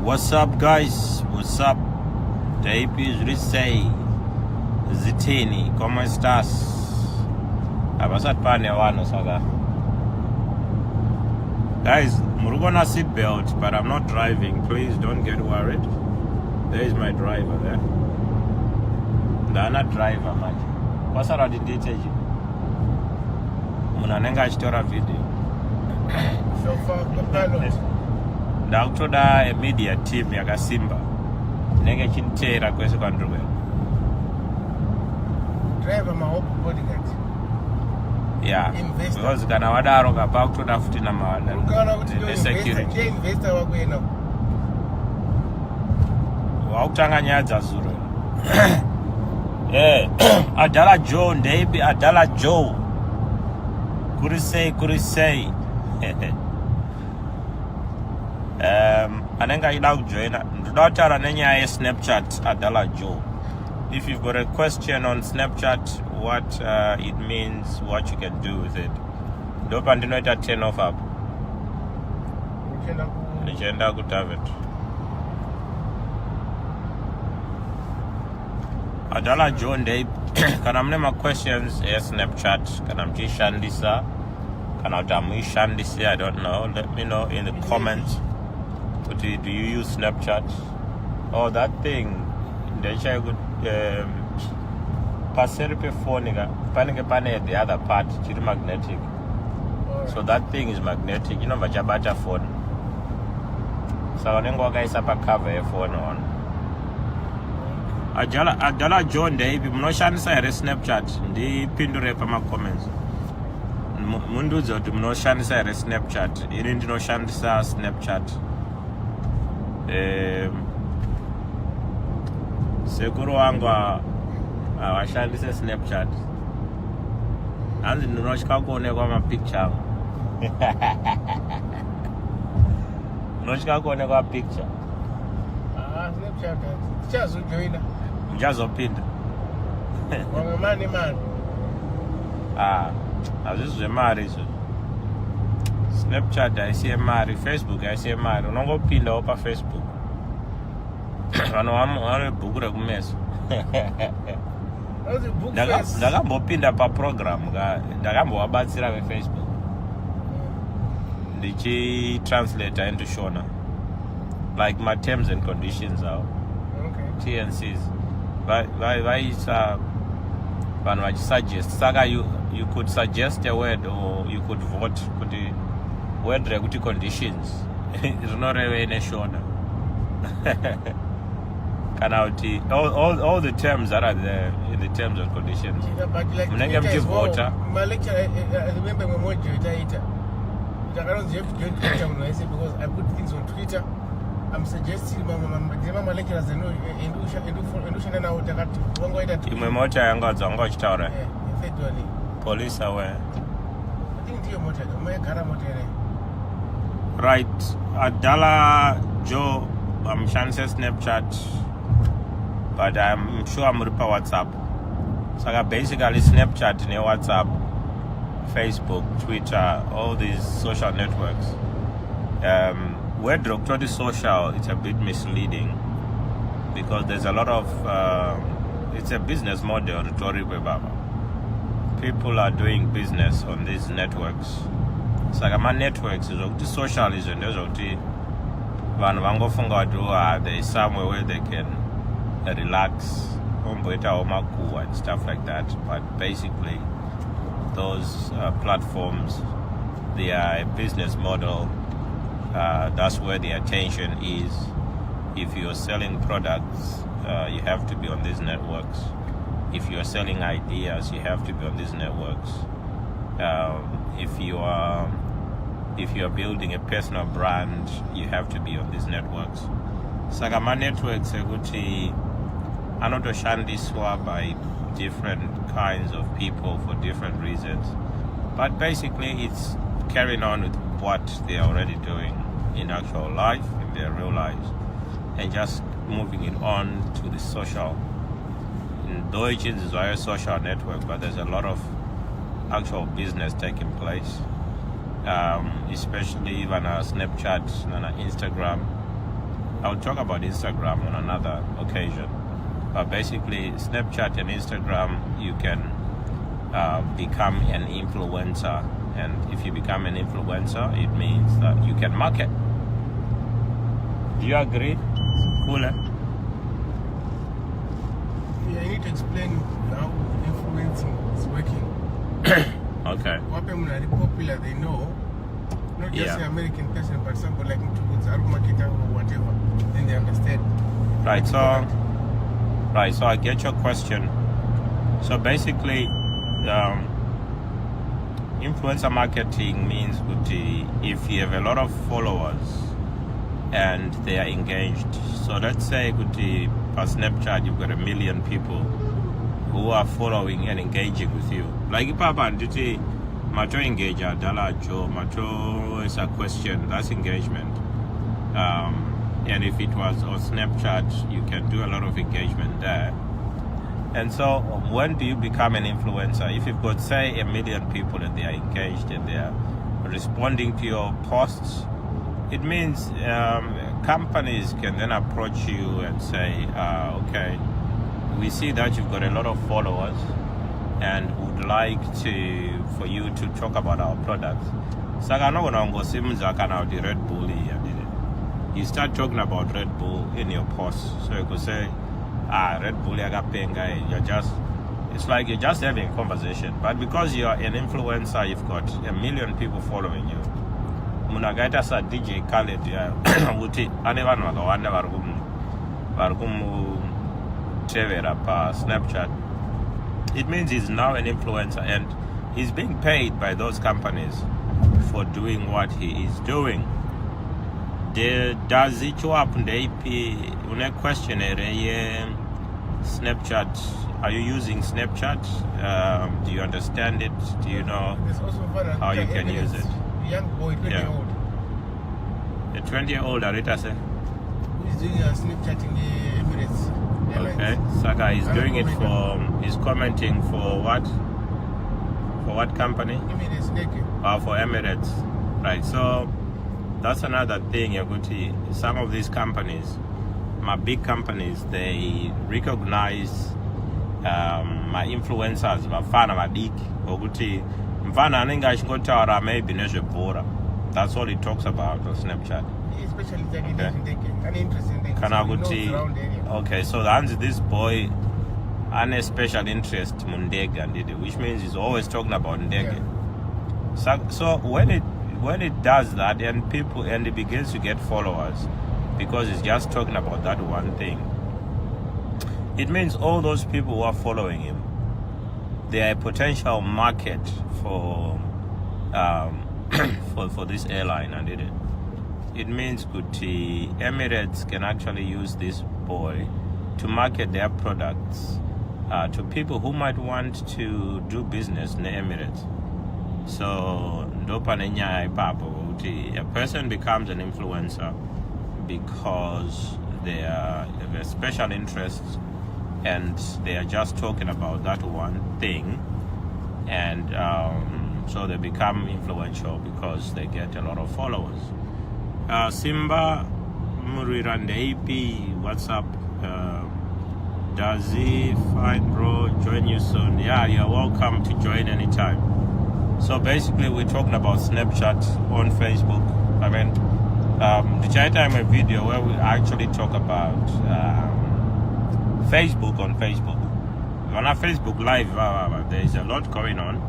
What's up, guys? What's up? Taipis Risei Zitini, ¿cómo estás? Abasat pane wano saga. Guys, Murugona seatbelt, but I'm not driving. Please don't get worried. There is my driver there. Ndana driver man. Pasara dinditeji. Munanenga achitora video. So far, the pilot. Ndakutoda media team yakasimba nenge chintera kwese kwandruwe Driver mahope bodyguard. Yeah, Investor. because kana wadaro kapa kutoda futi na Ukana kuti yo security investor wako yena. wautanga nyaya dzazuro Adala Joe ndeipi Adala Joe kurisei anenga ida kujoina ndodataura nenyaya yeSnapchat Adala Joe. If you've got a question on Snapchat, what it means, what you can do with it, ndopa ndinoita turn off up nichienda kutavet Adala Joe ndeipi kana mune ma questions yeSnapchat kana mchishandisa kana kuti hamuishandisi, I don't know, let me know in the comments. But do you use Snapchat? Oh, that thing. Ndechai kuti paseri pe phone ga panenge pane the other part chiri magnetic. So that thing is magnetic. You know vachabata phone. So unenge wakaisa pa cover ye phone on. Adala Joe ndeipi munoshandisa here Snapchat ndipindure pama comments. Munduze kuti munoshandisa here Snapchat. Ini ndinoshandisa Snapchat. Sekuru wangu washandise Snapchat. Hanzi ndinoshika kuonekwa mapicture. Ndinoshika kuonekwa picture. Snapchat. Chazojoina. Mjazopinda. Wangamani man. Azizwe mari izo. Snapchat aisiye mari, Facebook aisiye mari. Unongopinda opa Facebook. Vano bhukure kumeso. Ndakambopinda pa program ndakambowabatsira veFacebook ndichi translate into Shona, like my terms and conditions are TNCs vaisa vanhu vachisuggest. Saka you could suggest a word or you could vote kuti word rekuti conditions rinoreve neshona kana kuti all the terms that are there in the terms and conditions munenge mchivota. Lecture, I remember my moderator ita. Because I put things on Twitter. I'm suggesting my lecturers endushana nawo takati wangoita imwe mota yanga dzanga uchitaura February police aware. I think ndiyo mota umegara mota ere. Right, Adala Joe, I'm shandise Snapchat, but I'm sure I'm ripa WhatsApp. So basically Snapchat ne WhatsApp, Facebook, Twitter, all these social networks. Where Doctor social, it's a bit misleading because there's a lot of it's a business model. People are doing business on these networks. So my networks is social is and there's there is somewhere where they can relax and stuff like that. But basically those platforms, they are a business model. That's where the attention is. If you're selling products, you have to be on these networks. If you're selling ideas, you have to be on these networks. If you are building a personal brand, you have to be on these networks. Sagama networks are anotoshandiswa by different kinds of people for different reasons. But basically it's carrying on with what they are already doing in actual life, in their real lives, and just moving it on to the social. In Deutsch is a social network, but there's a lot of actual business taking place. especially even Snapchat and Instagram. I'll talk about Instagram on another occasion. But basically, Snapchat and Instagram, you can become an influencer. And if you become an influencer, it means that you can market. Do you agree? Cool, eh? Yeah, you need to explain how influencing is working. Okay. What people are popular, they know. Not just Yeah. an American person, but somebody like Mtuguts, Arumakita or whatever. Then they understand. Right, so I get your question. So basically, influencer marketing means if you have a lot of followers and they are engaged. So let's say per Snapchat you've got 1 million people who are following and engaging with you. Like Papa Nditi Macho engage Dala Joe, Macho is a question, that's engagement. And if it was on Snapchat, you can do a lot of engagement there. And so when do you become an influencer? If you've got, say, 1 million people and they are engaged and they are responding to your posts, it means companies can then approach you and say, okay, we see that you've got a lot of followers and would like for you to talk about our products. Red Bull. You start talking about Red Bull in your posts. So you could say, Red Bull, it's like you're just having a conversation. But because you're an influencer, you've got 1 million people following you. Munagaita sa DJ Khaled uti anevanu wakawanda varukumu tevera pa Snapchat. It means he's now an influencer and he's being paid by those companies for doing what he is doing. Does it show up in the AP? One question Snapchat. Are you using Snapchat? Do you understand it? Do you know how you can use it? Young boy, 20-year-old. A 20-year-old, Arita say? Who is doing a Snapchat in the Emirates Airlines. Okay, Saka is doing it he's commenting for what? For what company? Emirates, Neke. For Emirates. Right, so that's another thing, Yaguti. Some of these companies, my big companies, they recognize my influencers, mafana madiki, Yaguti. Mfana aninga ashingotaura maybe neshe bora. That's all he talks about on Snapchat. Especially an interesting thing. Kanaguti. Okay, so this boy an special interest Mundega, which means he's always talking about Ndege. Yeah. So when it does that and it begins to get followers because it's just talking about that one thing, it means all those people who are following him, they are a potential market for this airline, and it means Emirates can actually use this boy to market their products to people who might want to do business in the Emirates. So a person becomes an influencer because they have a special interest and they are just talking about that one thing, and so they become influential because they get a lot of followers. Simba Murirandeipi, what's up? Does he fine, bro? Join you soon. Yeah, you're welcome to join anytime. So basically, we're talking about Snapchat on Facebook. I mean, the time a video where we actually talk about Facebook on Facebook. On our Facebook Live, there is a lot going on.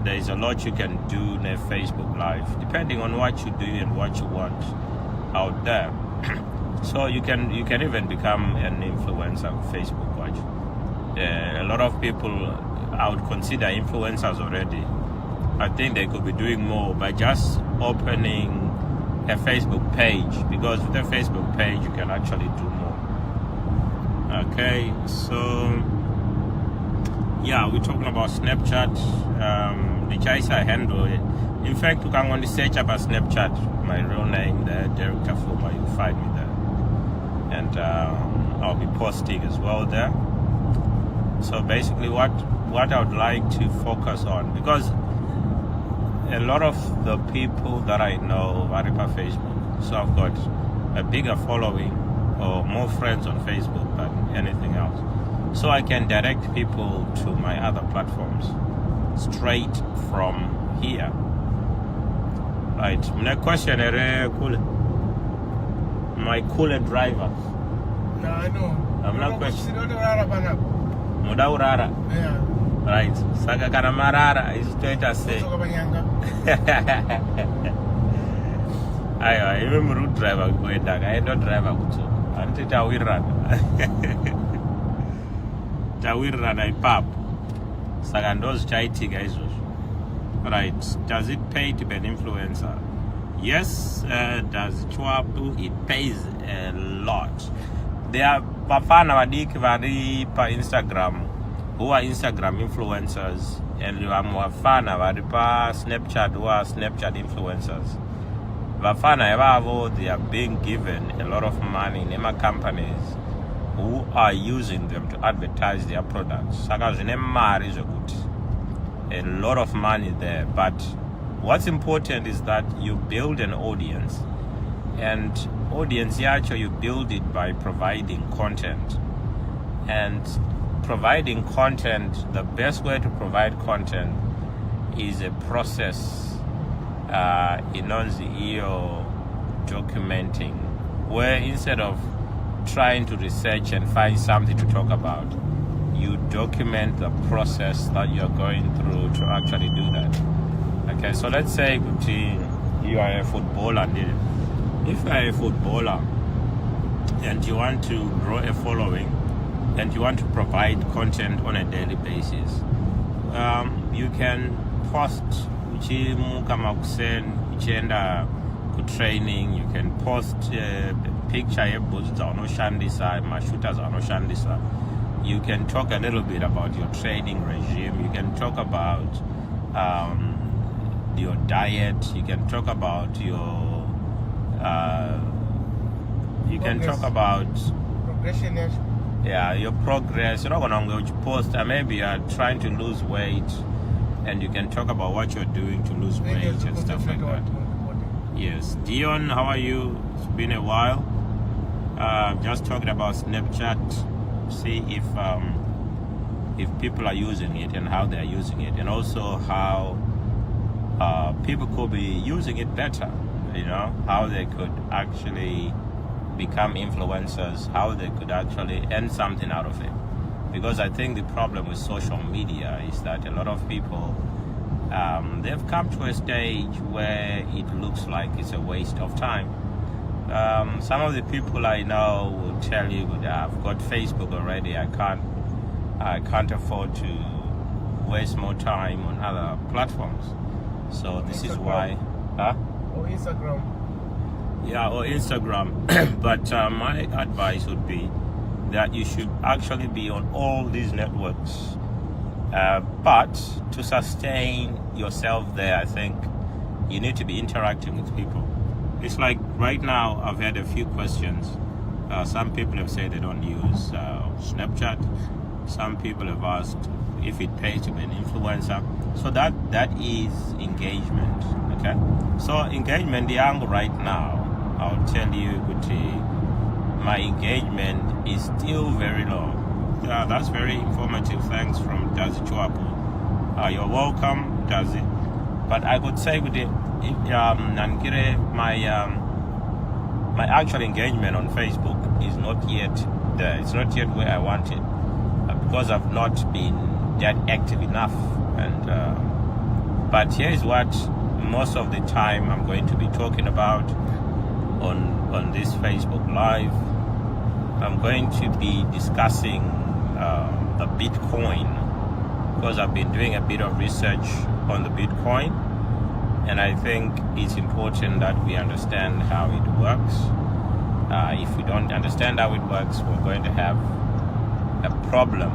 There is a lot you can do in a Facebook Live, depending on what you do and what you want out there. So you can even become an influencer on Facebook. Watch. A lot of people I would consider influencers already. I think they could be doing more by just opening a Facebook page, because with a Facebook page you can actually do more. Okay, so yeah, we're talking about Snapchat. The Chaisa handle it. In fact, you can only search up a Snapchat, my real name there, Derek Tafuma, you'll find me there. And I'll be posting as well there. So basically what I would like to focus on, because a lot of the people that I know are on Facebook. So I've got a bigger following or more friends on Facebook than anything else. So I can direct people to my other platforms straight from here. Right. My question is cool. My cooler driver. No, I know. I'm not questioning. Yeah. Muda urara. Right. Saka kana marara is to say. Ayo, even route driver kuenda. I don't driver kuto. Anti tawirana. Tawirana ipap. Saka ndozi chaitika izvo. Right. Does it pay to be an influencer? Yes. Does Chwapu? It pays a lot. There are bafana vadiki vari pa Instagram who are Instagram influencers, and vafana vari pa Snapchat who are Snapchat influencers. Vafana evavo, they are being given a lot of money in companies who are using them to advertise their products. Saka zvine mari zvokuti. A lot of money there, but what's important is that you build an audience, and audience yacho you build it by providing content. And providing content, the best way to provide content is a process inonzi iyo documenting, where instead of trying to research and find something to talk about, you document the process that you're going through to actually do that. Okay, so let's say you are a footballer. If you are a footballer and you want to grow a following and you want to provide content on a daily basis, you can post training, you can post picture you can talk a little bit about your training regime, you can talk about your diet, you can talk about your you can talk about progression. Yeah, your progress. You're not going to post maybe you're trying to lose weight, and you can talk about what you're doing to lose weight and stuff like that. Yes. Dion, how are you? It's been a while. Just talking about Snapchat. See if people are using it and how they're using it, and also how people could be using it better. You know, how they could actually become influencers, how they could actually earn something out of it. Because I think the problem with social media is that a lot of people, they've come to a stage where it looks like it's a waste of time. Some of the people I know will tell you, I've got Facebook already, I can't afford to waste more time on other platforms. So this is why... Or Instagram. Yeah, or Instagram. But my advice would be that you should actually be on all these networks. But to sustain yourself there, I think you need to be interacting with people. It's like right now, I've had a few questions. Some people have said they don't use Snapchat. Some people have asked if it pays to be an influencer. So that is engagement. Okay, so engagement, the angle right now, I'll tell you, my engagement is still very low. That's very informative. Thanks from Dazi Chwapu. You're welcome, Dazi. But I could say with my actual engagement on Facebook is not yet there. It's not yet where I want it because I've not been that active enough. And but here is what most of the time I'm going to be talking about on this Facebook Live. I'm going to be discussing the Bitcoin, because I've been doing a bit of research on the Bitcoin, and I think it's important that we understand how it works. If we don't understand how it works, we're going to have a problem.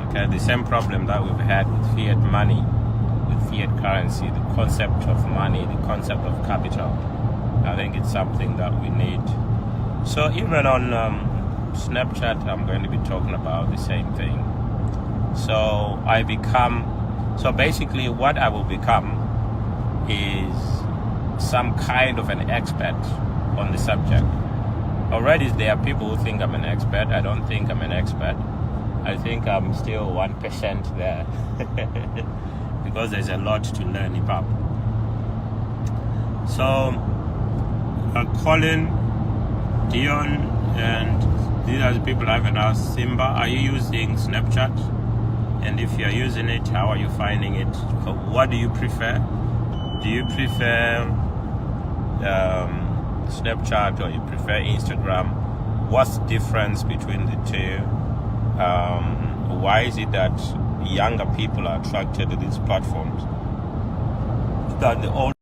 Okay, the same problem that we've had with fiat money, with fiat currency, the concept of money, the concept of capital. I think it's something that we need. So even on Snapchat, I'm going to be talking about the same thing. So basically what I will become is some kind of an expert on the subject. already there are people who think I'm an expert. I don't think I'm an expert. I think I'm still 1% there because there's a lot to learn hip hop. So Colin, Dion, and these are the people I haven't asked. Simba, are you using Snapchat? And if you're using it, how are you finding it? What do you prefer? Do you prefer Snapchat or you prefer Instagram? What's the difference between the two? Why is it that younger people are attracted to these platforms that the older